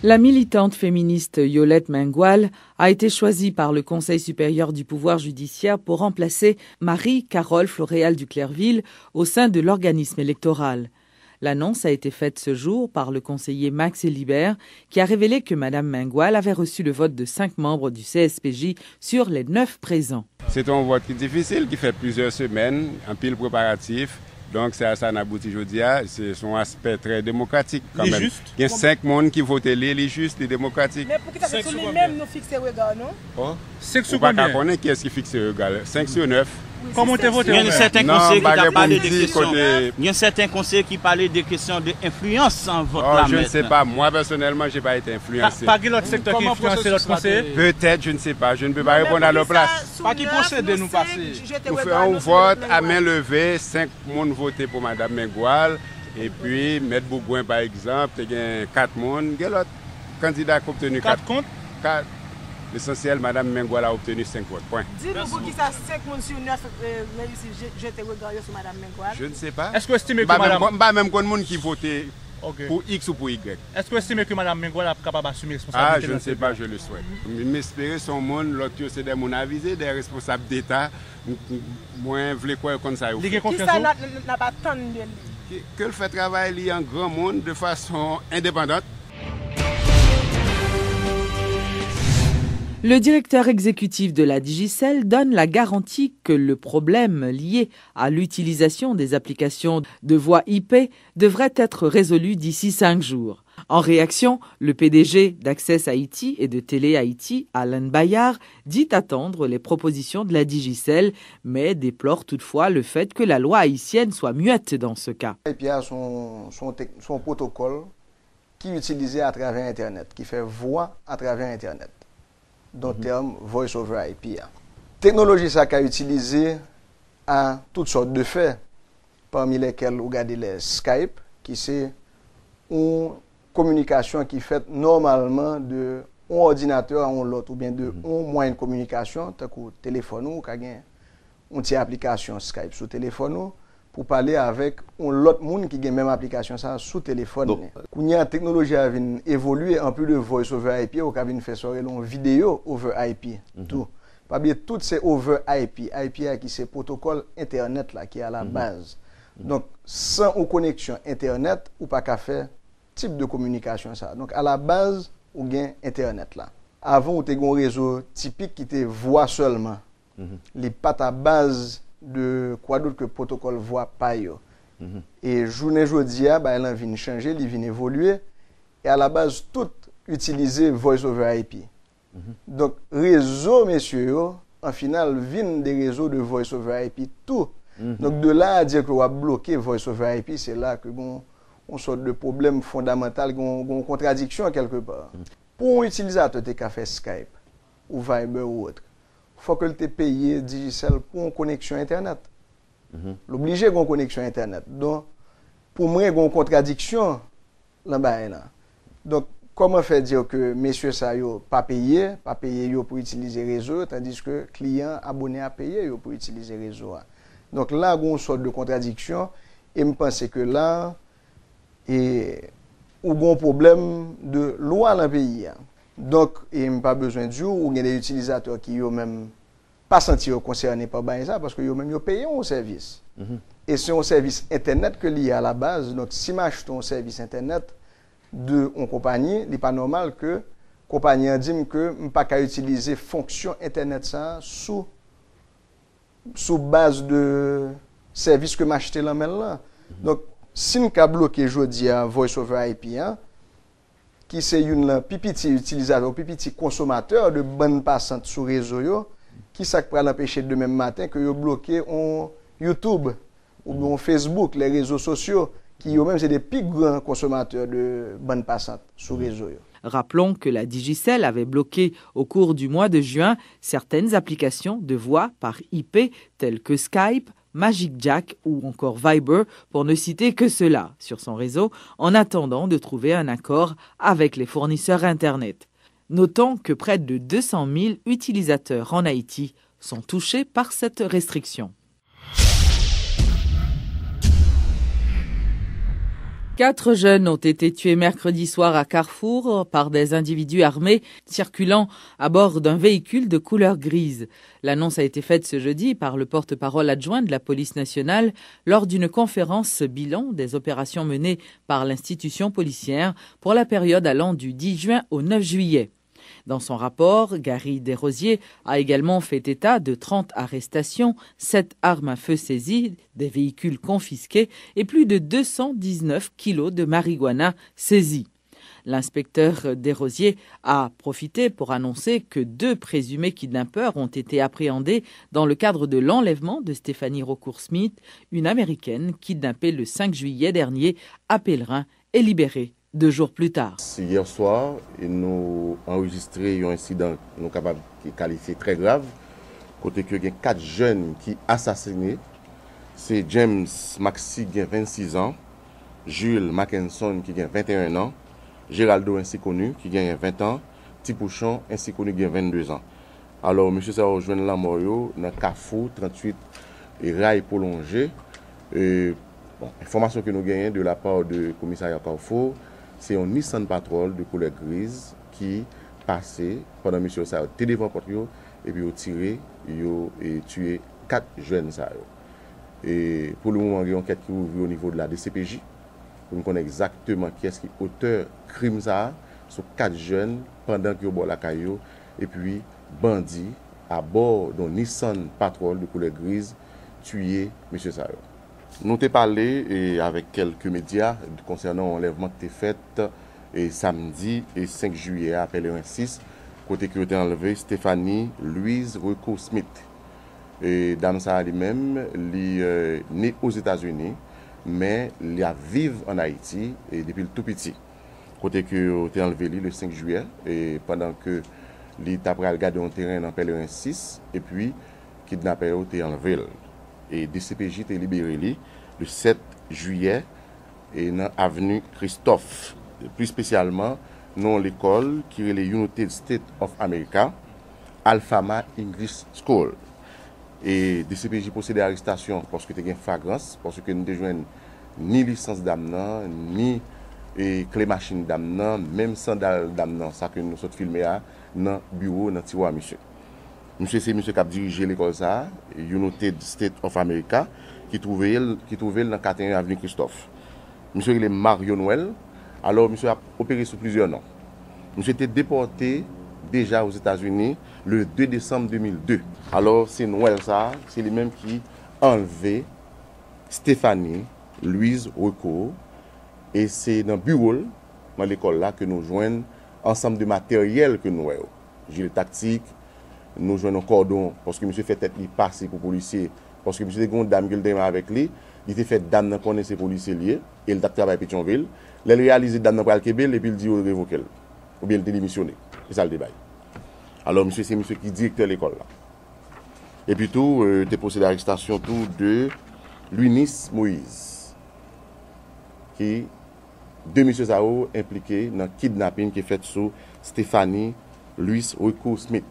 La militante féministe Yolette Mengual a été choisie par le Conseil supérieur du pouvoir judiciaire pour remplacer Marie-Carole Floréal du Clerville au sein de l'organisme électoral. L'annonce a été faite ce jour par le conseiller Max Hélibert qui a révélé que Mme Mengual avait reçu le vote de 5 membres du CSPJ sur les 9 présents. C'est un vote difficile qui fait plusieurs semaines, en pile préparatif. Donc, c'est à ça qu'on aboutit aujourd'hui. C'est son aspect très démocratique quand même. Il y a 5 personnes qui votent les justes, les démocratiques. Mais pour que ça soit nous-mêmes nous fixer le regard, non? Oh. 5 sur combien? On ne sait pas qui est-ce qui fixe le regard. 5 sur 9. Comment tu voté? Il y a certains conseillers qui parlent de questions. Il y a certains conseillers qui parlent de questions d'influence en vote. Je ne sais pas. Moi, personnellement, je n'ai pas été influencé. Pas quel autre secteur qui influence l'autre conseiller? Peut-être, je ne sais pas. Je ne peux pas répondre à leur place. Pas qui procède de nous passer. Nous faisons un vote à main levée. 5 personnes voté pour Mme Mengual. Et puis, M. Bougouin, par exemple, il y a 4 personnes. Quel autre candidat qui a obtenu 4 comptes? 4. L'essentiel, Mme Mengual a obtenu 5 votes. Point. Dis-nous pour qui ça 5 personnes sur 9 réussi jeter regard sur Mme Mengual? Je ne sais pas. Est-ce que vous estimez que Mme... Pas même qu'on monde qui votait pour X ou pour Y. Est-ce que vous estimez que Mme Mengual est capable d'assumer responsabilité? Je ne sais pas, je le souhaite. M'espérer son monde, l'autre c'est des gens avisés, des responsables d'État. Moi, je voulais quoi comme ça. Qui ça n'a pas tant de lui? Que le fait travailler en grand monde de façon indépendante. Le directeur exécutif de la Digicel donne la garantie que le problème lié à l'utilisation des applications de voix IP devrait être résolu d'ici 5 jours. En réaction, le PDG d'Access Haïti et de Télé Haïti, Alain Bayard, dit attendre les propositions de la Digicel, mais déplore toutefois le fait que la loi haïtienne soit muette dans ce cas. Il y a son protocole qui est utilisé à travers Internet, qui fait voix à travers Internet. Dans le terme Voice over IP. Technologie ça qu'a utilisé à toutes sortes de faits, parmi lesquels vous regardez les Skype, qui c'est une communication qui fait normalement de un ordinateur à un autre, ou bien de un moyen de communication, tant que téléphone ou une petite application Skype sur téléphone pour parler avec l'autre monde qui a la même application ça sur téléphone. Quand la technologie a évolué en plus de voice over IP, on a fait sur une vidéo over IP. Tout. Pas bien tout c'est over IP. IP qui c'est protocole internet là qui est à la base. Donc sans une connexion internet ou pas qu'à faire type de communication ça. Donc à la base on gain internet là. Avant on était un réseau typique qui était voix seulement. Les pas à base de quoi d'autre que protocole voix pas yo. Et journée jodi a elle vient changer, il vient évoluer et à la base tout utiliser voice over IP. Donc réseau messieurs en final viennent des réseaux de voice over IP tout. Donc de là à dire que on va bloquer voice over IP, c'est là que on sort de problème fondamental, une contradiction quelque part. Pour un utilisateur qui a fait Skype ou Viber ou autre, il faut que tu payé Digicel pour une connexion Internet. L'obligé d'une connexion Internet. Donc, pour moi, il y a une contradiction là-bas. Donc, comment faire dire que messieurs ça yo pas payé pour utiliser le réseau, tandis que client abonné à payer pour utiliser le réseau. Donc là, il y a une sorte de contradiction et je pense que là, il y a un problème de loi dans le pays. Donc, il n'y a pas besoin de jour où il y a des utilisateurs qui n'ont même pas senti concernés par ça parce qu'ils ont même payé un service. Et c'est un service Internet que lié à la base. Donc, si je achète un service Internet de une compagnie, il n'est pas normal que la compagnie dise que je ne peux pas utiliser fonction Internet ça sous base de service que je achète là maintenant. Donc, si nous avons bloqué aujourd'hui Voice over IP, qui c'est une petit utilisateur, petit consommateur de bonnes passantes sur le réseau, qui ça peut l'empêcher demain matin que vous bloquez on YouTube ou bien Facebook, les réseaux sociaux, qui eux-mêmes c'est des plus grands consommateurs de bonnes passantes sur le réseau. Rappelons que la Digicel avait bloqué au cours du mois de juin certaines applications de voix par IP telles que Skype, Magic Jack ou encore Viber, pour ne citer que cela, sur son réseau, en attendant de trouver un accord avec les fournisseurs Internet. Notons que près de 200 000 utilisateurs en Haïti sont touchés par cette restriction. 4 jeunes ont été tués mercredi soir à Carrefour par des individus armés circulant à bord d'un véhicule de couleur grise. L'annonce a été faite ce jeudi par le porte-parole adjoint de la police nationale lors d'une conférence bilan des opérations menées par l'institution policière pour la période allant du 10 juin au 9 juillet. Dans son rapport, Gary Desrosiers a également fait état de 30 arrestations, 7 armes à feu saisies, des véhicules confisqués et plus de 219 kilos de marijuana saisis. L'inspecteur Desrosiers a profité pour annoncer que 2 présumés kidnappeurs ont été appréhendés dans le cadre de l'enlèvement de Stéphanie Raucourt-Smith, une Américaine kidnappée le 5 juillet dernier à Pellerin et libérée 2 jours plus tard. Hier soir, nous avons enregistré un incident nous capable de qualifier très grave. Côté que il y a 4 jeunes qui assassinés. C'est James Maxi qui a 26 ans, Jules Mackinson qui a 21 ans, Géraldo ainsi connu qui a 20 ans, Tipouchon ainsi connu qui a 22 ans. Alors, M. ça rejoint la mort dans Carrefour 38 et rail prolongé. Information que nous gagnons de la part du commissariat Carrefour, c'est un Nissan Patrol de couleur grise qui passait pendant M. ça a été devant porte et puis a tiré et tué 4 jeunes. Et pour le moment, il y a une enquête qui est ouverte au niveau de la DCPJ pour nous connaître exactement qui est-ce qui est auteur crime ça sur 4 jeunes pendant qu'ils ont la caillou et puis bandits à bord d'un Nissan Patrol de couleur grise tué M. Sayo. Nous avons parlé avec quelques médias concernant l'enlèvement qui a été fait samedi et 5 juillet à Pellerin 6, côté qui a été enlevé Stéphanie Louise Raucourt-Smith. Et dame ça elle-même, elle est née aux États-Unis, mais elle a vécu en Haïti et depuis le tout petit. Côté qui a été enlevé le 5 juillet et pendant que elle a regardé un terrain dans Pellerin 6 et puis kidnappé a été enlevé. Et DCPJ a libéré le 7 juillet et dans l'avenue Christophe, plus spécialement dans l'école qui est l'United States of America, Alfama English School. Et DCPJ procède à l'arrestation parce que tu as une flagrance, parce que nous ne avons ni licence d'amenant, ni clé machine d'amenant, même sandal d'amenant, ça que nous sommes filmés dans le bureau, dans le tiroir, monsieur. Monsieur, c'est monsieur qui a dirigé l'école ça, United States of America, qui trouvait dans 41 avenue Christophe. Monsieur, il est Mario Noël. Alors, monsieur a opéré sur plusieurs noms. Monsieur était déporté déjà aux États-Unis le 2 décembre 2002. Alors, c'est Noël ça, c'est lui-même qui a enlevé Stéphanie Louise Raucourt. Et c'est dans le bureau, dans l'école là, que nous joignons ensemble de matériel que nous avons. Gilet tactique. Nous jouons un cordon parce que monsieur fait tête il passer pour policier parce que monsieur une dame qui le démarre avec lui, il était fait dame dans connaître ces policiers liés et il a travaillé à Pétionville, il a réalisé dame dans Québec et puis il dit il révoquer ou bien il démissionné. C'est ça le débat. Alors monsieur c'est monsieur qui directeur l'école là. Et puis tout tu procédé à l'arrestation tout de Lunis Moïse qui deux monsieur Sao impliqués dans kidnapping qui est fait sur Stéphanie Louise Raucourt-Smith.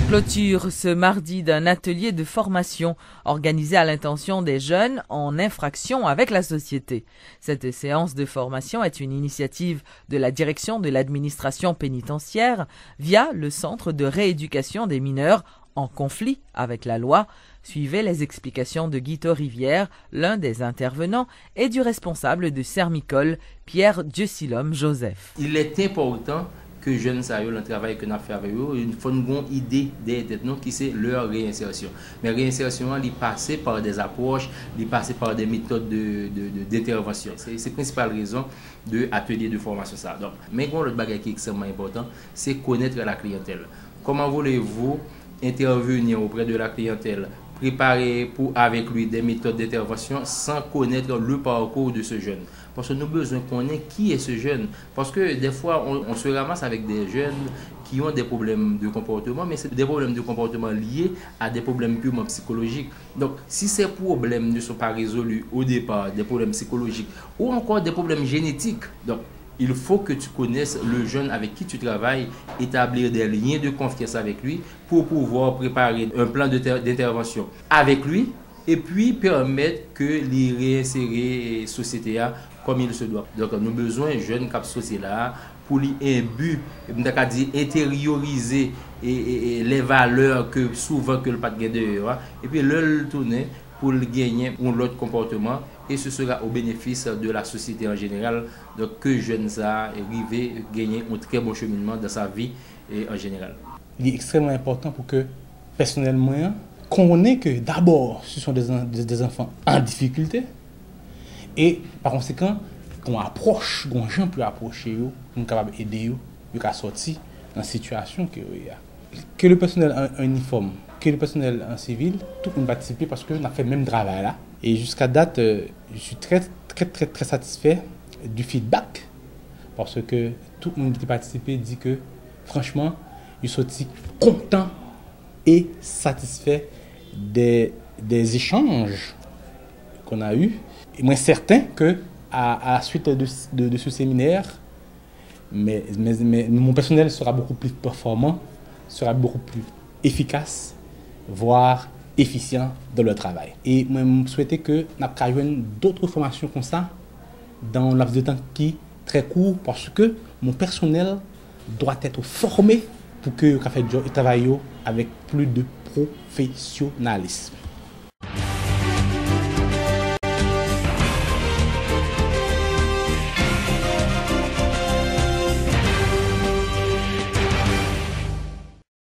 Clôture ce mardi d'un atelier de formation organisé à l'intention des jeunes en infraction avec la société. Cette séance de formation est une initiative de la direction de l'administration pénitentiaire via le Centre de rééducation des mineurs en conflit avec la loi. Suivez les explications de Guito Rivière, l'un des intervenants, et du responsable de Sermicole, Pierre Dieusilhomme Joseph. Il est important que jeunes saillent le travail que nous avons fait avec eux, il faut une bonne idée derrière nous qui c'est leur réinsertion. Mais réinsertion, elle passe par des approches, elle passe par des méthodes d'intervention. C'est la principale raison de l'atelier de formation. Ça. Donc, mais l'autre bagage qui est extrêmement important, c'est connaître la clientèle. Comment voulez-vous intervenir auprès de la clientèle, préparer avec lui des méthodes d'intervention sans connaître le parcours de ce jeune. Parce que nous avons besoin de connaître qui est ce jeune. Parce que des fois, on se ramasse avec des jeunes qui ont des problèmes de comportement, mais c'est des problèmes de comportement liés à des problèmes purement psychologiques. Donc, si ces problèmes ne sont pas résolus au départ, des problèmes psychologiques ou encore des problèmes génétiques, donc il faut que tu connaisses le jeune avec qui tu travailles, établir des liens de confiance avec lui pour pouvoir préparer un plan d'intervention avec lui et puis permettre que les réinsérer la société comme il se doit. Donc nous avons besoin de jeunes qui sont là pour les imbu, intérioriser les valeurs que souvent que le pas de dehors, et puis le tourner pour gagner un autre comportement, et ce sera au bénéfice de la société en général. Donc que jeunes arrivent gagner un très bon cheminement dans sa vie et en général. Il est extrêmement important pour que personnellement qu'on ait que d'abord ce sont des enfants en difficulté, et par conséquent qu'on approche, qu'on gens peut approcher eux, qu'on est capable d'aider eux, à sortir dans la situation que y a. Que le personnel en uniforme, que le personnel en civil, tout le monde participe parce qu'on a fait le même travail là. Et jusqu'à date, je suis très satisfait du feedback parce que tout le monde qui participe dit que franchement, ils sont contents et satisfaits des échanges qu'on a eus. Et moi, certain que à la suite de ce séminaire, mais mon personnel sera beaucoup plus performant, sera beaucoup plus efficace, voire efficient dans le travail. Et moi, je souhaitais que nous ayons d'autres formations comme ça dans un laps de temps qui est très court, parce que mon personnel doit être formé pour que travaille avec plus de professionnalisme.